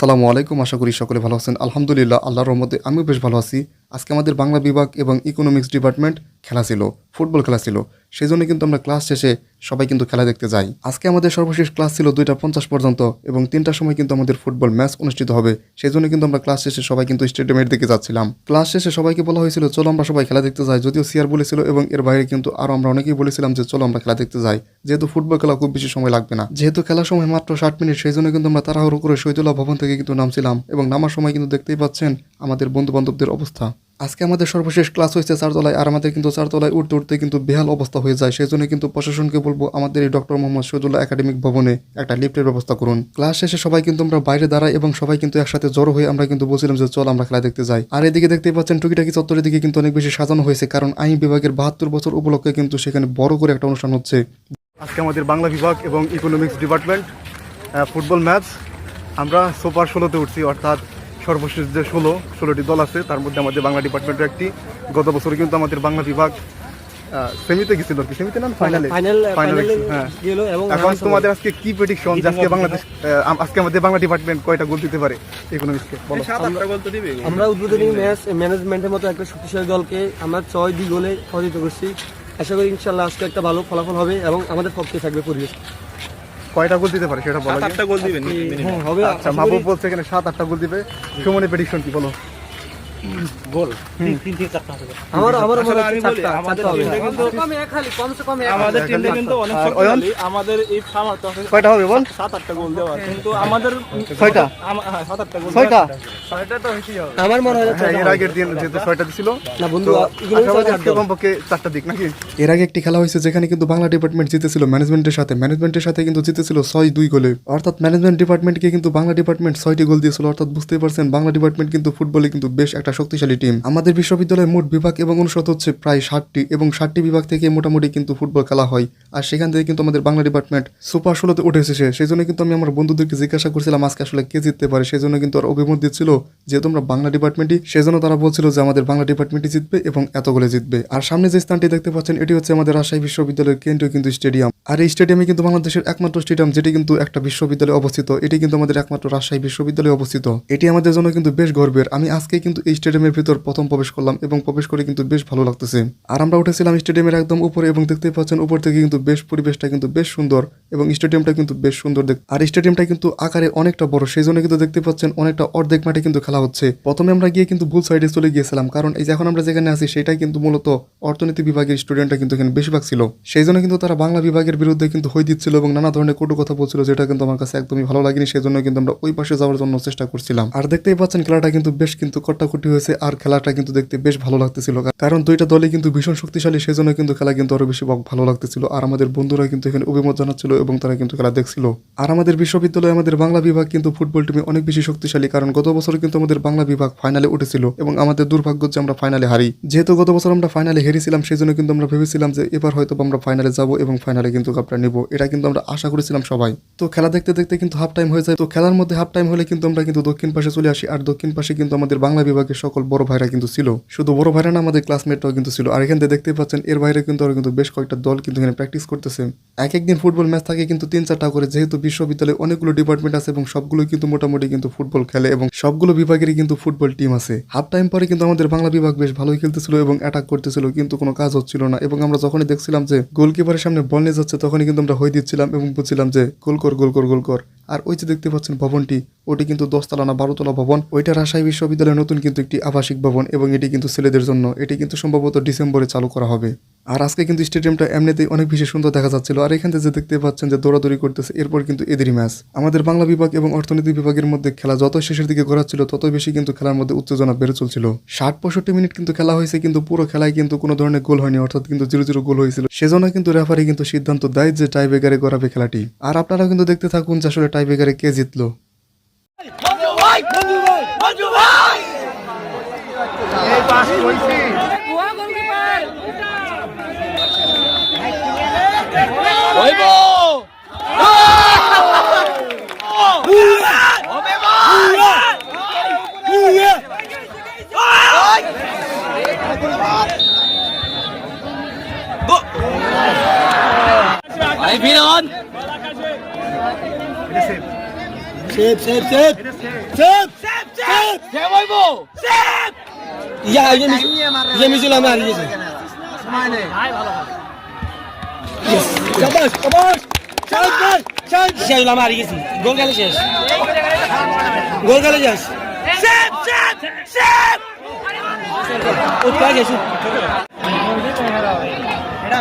আসসালামু আলাইকুম। আশা করি সকলে ভালো আছেন। আলহামদুলিল্লাহ, আল্লাহর রহমতে আমিও বেশ ভালো আছি। আজকে আমাদের বাংলা বিভাগ এবং ইকোনমিক্স ডিপার্টমেন্ট খেলা ছিল, ফুটবল খেলা ছিল। সেই জন্য কিন্তু আমরা ক্লাস শেষে সবাই কিন্তু খেলা দেখতে যাই। আজকে আমাদের সর্বশেষ ক্লাস ছিল 2:50 পর্যন্ত এবং 3টার সময় কিন্তু আমাদের ফুটবল ম্যাচ অনুষ্ঠিত হবে। সেই জন্য কিন্তু আমরা ক্লাস শেষে সবাই কিন্তু স্টেডিয়ামের দিকে যাচ্ছিলাম। ক্লাস শেষে সবাইকে বলা হয়েছিল চলো আমরা সবাই খেলা দেখতে যাই, যদিও সিআর বলেছিল এবং এর বাইরে কিন্তু আরও আমরা অনেকেই বলেছিলাম যে চলো আমরা খেলা দেখতে যাই, যেহেতু ফুটবল খেলা খুব বেশি সময় লাগবে না, যেহেতু খেলার সময় মাত্র 60 মিনিট। সেই জন্য কিন্তু আমরা তাড়াহুড়ো করে শহীদুল্লাহ ভবন থেকে কিন্তু নামছিলাম এবং নামার সময় কিন্তু দেখতেই পাচ্ছেন আমাদের বন্ধু বান্ধবদের অবস্থা। আজকে আমাদের সর্বশেষ ক্লাস হয়েছে 4তলায়, আর আমাদের কিন্তু 4তলায় উঠতে উঠতে কিন্তু বেহাল অবস্থা হয়ে যায়। সেই জন্য কিন্তু প্রশাসনকে বলবো আমাদের এই ডক্টর মোহাম্মদ শহীদুল্লাহ একাডেমিক ভবনে একটা লিফটের ব্যবস্থা করুন। ক্লাস শেষে সবাই কিন্তু আমরা বাইরে দাঁড়াই এবং সবাই কিন্তু একসাথে জড়ো হয়ে আমরা কিন্তু বলছিলাম যে চল আমরা খেলা দেখতে যাই। আর এদিকে দেখতেই পাচ্ছেন টুকিটাকি চত্বরের দিকে কিন্তু অনেক বেশি সাজানো হয়েছে, কারণ আইন বিভাগের 72 বছর উপলক্ষে কিন্তু সেখানে বড় করে একটা অনুষ্ঠান হচ্ছে। আজকে আমাদের বাংলা বিভাগ এবং ইকোনমিক্স ডিপার্টমেন্ট ফুটবল ম্যাচ। আমরা সুপার 16তে উঠছি, অর্থাৎ সর্বশেষ যে 16টি দল আছে তার মধ্যে আমাদের বাংলা ডিপার্টমেন্টের একটি। গত বছর কিন্তু আমাদের বাংলা বিভাগ সেমিতে গেছিল, কি সেমিতে না ফাইনালে? হ্যাঁ। এখন তোমাদের আজকে কি প্রেডিকশন যে আজকে আমাদের বাংলা ডিপার্টমেন্ট কয়টা গোল দিতে পারে ইকোনমিক্সকে? বলো। 7-8 গোল তো দিবে। আমরা উদ্বোধনী ম্যাচ ম্যানেজমেন্টের মতো একটা শক্তিশালী দলকে আমরা 6-2 গোলে পরাজিত করছি। আশা করি ইনশাআল্লাহ আজকে একটা ভালো ফলাফল হবে এবং আমাদের পক্ষে থাকবে পরিবেশ। কয়টা গোল দিতে পারে সেটা বলো। 7-8 গোল দিবেন হবে। আচ্ছা, মাহবুব বলছে এখানে 7-8টা গোল দিবে। সুমনের প্রেডিকশন কি বলো? গোল 3-4টা হবে। আমার মনে হয় 4টা আমাদের টিমে কিন্তু কমে খালি কমসে কম আমাদের টিমে কিন্তু অনেক শক্তিশালী। আমাদের এই সামর্থ্য আছে। কয়টা হবে বল? 7-8টা গোল দেওয়া, কিন্তু আমাদের 6টা। হ্যাঁ 7-8টা গোল। 6টা তো হইছে আমার মনে হয়। এর আগের দিন যেহেতু 6টা ছিল না বন্ধু, এগুলো কমপক্ষে 4টা দিক নাকি? এর আগে একটি খেলা হয়েছে যেখানে কিন্তু বাংলা ডিপার্টমেন্ট জিতেছিল ম্যানেজমেন্টের সাথে কিন্তু জিতেছিল 6-2 গোলে। অর্থাৎ ম্যানেজমেন্ট ডিপার্টমেন্টকে কিন্তু বাংলা ডিপার্টমেন্ট 6টি গোল দিয়েছিল। অর্থাৎ বুঝতেই পারছেন বাংলা ডিপার্টমেন্ট কিন্তু ফুটবলে কিন্তু বেশ একটা শক্তিশালী টিম। আমাদের বিশ্ববিদ্যালয়ের মোট বিভাগ এবং অনুষদ হচ্ছে প্রায় 60টি এবং 60টি বিভাগ থেকে মোটামুটি কিন্তু ফুটবল খেলা হয়। আর সেখান থেকে কিন্তু আমাদের বাংলা ডিপার্টমেন্ট সুপার 16তে উঠে এসেছে। সেই জন্য কিন্তু আমি আমার বন্ধুদেরকে জিজ্ঞাসা করছিলাম আজকে আসলে কে জিততে পারে। সেই জন্য কিন্তু আর অভিমত দিচ্ছিল যেহেতু আমরা বাংলা ডিপার্টমেন্টই, সেই জন্য তারা বলছিল যে আমাদের বাংলা ডিপার্টমেন্টই জিতবে এবং এত গোলে জিতবে। আর সামনে যে স্থানটি দেখতে পাচ্ছেন এটি হচ্ছে আমাদের রাজশাহী বিশ্ববিদ্যালয়ের কেন্দ্রীয় কিন্তু স্টেডিয়াম। আর এই স্টেডিয়ামে কিন্তু বাংলাদেশের একমাত্র স্টেডিয়াম যেটি কিন্তু একটা বিশ্ববিদ্যালয়ে অবস্থিত। এটি কিন্তু আমাদের একমাত্র রাজশাহী বিশ্ববিদ্যালয়ে অবস্থিত। এটি আমাদের জন্য কিন্তু বেশ গর্বের। আমি আজকে কিন্তু এই স্টেডিয়ামের ভিতর প্রথম প্রবেশ করলাম এবং প্রবেশ করে কিন্তু বেশ ভালো লাগতেছে। আর আমরা উঠেছিলাম স্টেডিয়ামের একদম উপরে এবং দেখতেই পাচ্ছেন উপর থেকে কিন্তু বেশ পরিবেশটা কিন্তু বেশ সুন্দর এবং স্টেডিয়ামটা কিন্তু বেশ সুন্দর দেখতে। আর স্টেডিয়ামটা কিন্তু আকারে অনেকটা বড়, সেই জন্য কিন্তু দেখতে পাচ্ছেন অনেকটা অর্ধেক মাঠে কিন্তু খেলা হচ্ছে। প্রথমে আমরা গিয়ে কিন্তু ভুল সাইডে চলে গিয়েছিলাম, কারণ এই যে এখন আমরা যেখানে আছি সেটাই কিন্তু মূলত অর্থনীতি বিভাগের স্টুডেন্টরা কিন্তু এখানে বেশিরভাগ ছিল। সেই জন্য কিন্তু তারা বাংলা বিভাগের বিরুদ্ধে কিন্তু হই দিচ্ছিল এবং নানা ধরনের কটু কথা বলছিল, যেটা কিন্তু আমার কাছে একদমই ভালো লাগেনি। সেই জন্য কিন্তু আমরা ওই পাশে যাওয়ার জন্য চেষ্টা করছিলাম। আর দেখতেই পাচ্ছেন খেলাটা কিন্তু বেশ কিন্তু কট্টাকটি হয়েছে আর খেলাটা কিন্তু দেখতে বেশ ভালো লাগতেছিল, কারণ দুইটা দলই কিন্তু ভীষণ শক্তিশালী। সেই জন্য কিন্তু খেলা কিন্তু আরো বেশি ভালো লাগতেছিল। আর আমাদের বন্ধুরা কিন্তু এখানে অভিমত জানাচ্ছিল এবং তারা কিন্তু খেলা দেখছিল। আর আমাদের বিশ্ববিদ্যালয়ে আমাদের বাংলা বিভাগ কিন্তু ফুটবল টিমে অনেক বেশি শক্তিশালী, কারণ গত বছর কিন্তু আমাদের বাংলা বিভাগ ফাইনালে উঠেছিল এবং আমাদের দুর্ভাগ্য যে আমরা ফাইনালে হারি। যেহেতু গত বছর আমরা ফাইনালে হেরেছিলাম সেই জন্য কিন্তু আমরা ভেবেছিলাম যে এবার হয়তো আমরা ফাইনালে যাব এবং ফাইনালে কিন্তু কাপটা নিব, এটা কিন্তু আমরা আশা করেছিলাম সবাই। তো খেলা দেখতে দেখতে কিন্তু হাফ টাইম হয়ে যায়। তো খেলার মধ্যে হাফ টাইম হলে কিন্তু আমরা কিন্তু দক্ষিণ পাশে চলে আসি। আর দক্ষিণ পাশে কিন্তু আমাদের বাংলা বিভাগের সকল বড় ভাইরা কিন্তু ছিল, শুধু বড় ভাইরা না আমাদের ক্লাসমেটরাও কিন্তু ছিল। আর এখান থেকে দেখতে পাচ্ছেন এর বাইরে কিন্তু আরো কিন্তু বেশ কয়েকটা দল কিন্তু এখানে প্র্যাকটিস করতেছে। একদিন ফুটবল ম্যাচ থাকে কিন্তু 3-4টা করে, যেহেতু বিশ্ববিদ্যালয়ে অনেকগুলো ডিপার্টমেন্ট আছে এবং সবগুলো কিন্তু মোটামুটি কিন্তু ফুটবল খেলে এবং সবগুলো বিভাগেরই কিন্তু ফুটবল টিম আছে। হাফ টাইম পরে কিন্তু আমাদের বাংলা বিভাগ বেশ ভালোই খেলতেছিল এবং অ্যাটাক করতেছিল, কিন্তু কোনো কাজ হচ্ছিল না। এবং আমরা যখনই দেখছিলাম যে গোলকিপারের সামনে বল নিয়ে যাচ্ছে তখনই কিন্তু আমরা হই দিচ্ছিলাম এবং বলছিলাম যে গোল কর গোল কর গোল কর। আর ওই যে দেখতে পাচ্ছেন ভবনটি, ওটি কিন্তু 10 তলা না 12 তলা ভবন। ওইটা রাজশাহী বিশ্ববিদ্যালয়ের নতুন কিন্তু একটি আবাসিক ভবন এবং এটি কিন্তু ছেলেদের জন্য। এটি কিন্তু সম্ভবত ডিসেম্বরে চালু করা হবে। আর আজকে কিন্তু স্টেডিয়ামটা এমনিতেই অনেক বেশি সুন্দর দেখা যাচ্ছিল। আর এখান থেকে যে দেখতে পাচ্ছেন যে দৌড়াদৌড়ি করতেছে, এরপর কিন্তু এদেরই ম্যাচ। আমাদের বাংলা বিভাগ এবং অর্থনীতি বিভাগের মধ্যে খেলা যত শেষের দিকে গড়াচ্ছিল ততই বেশি কিন্তু খেলার মধ্যে উত্তেজনা বেড়ে চলছিল। 60-65 মিনিট কিন্তু খেলা হয়েছে, কিন্তু পুরো খেলায় কিন্তু কোনো ধরনের গোল হয়নি, অর্থাৎ কিন্তু 0-0 গোল হয়েছিল। সেজন্য কিন্তু রেফারি কিন্তু সিদ্ধান্ত দেয় যে টাই ব্রেকারে গড়াবে খেলাটি। আর আপনারা কিন্তু দেখতে থাকুন যে আসলে টাই ব্রেকারে কে জিতলো। Save save save save save save হইবো সেভ ইয়া ইয়ে মিছিল আমি হারিয়ে গেছি শাবাশ শাবাশ শাবাশ শাবাশ শেষ আমি হারিয়ে গেছি গোল খেলে শেষ গোল খেলে শেষ সেভ সেভ সেভ উঠা গেছি এটা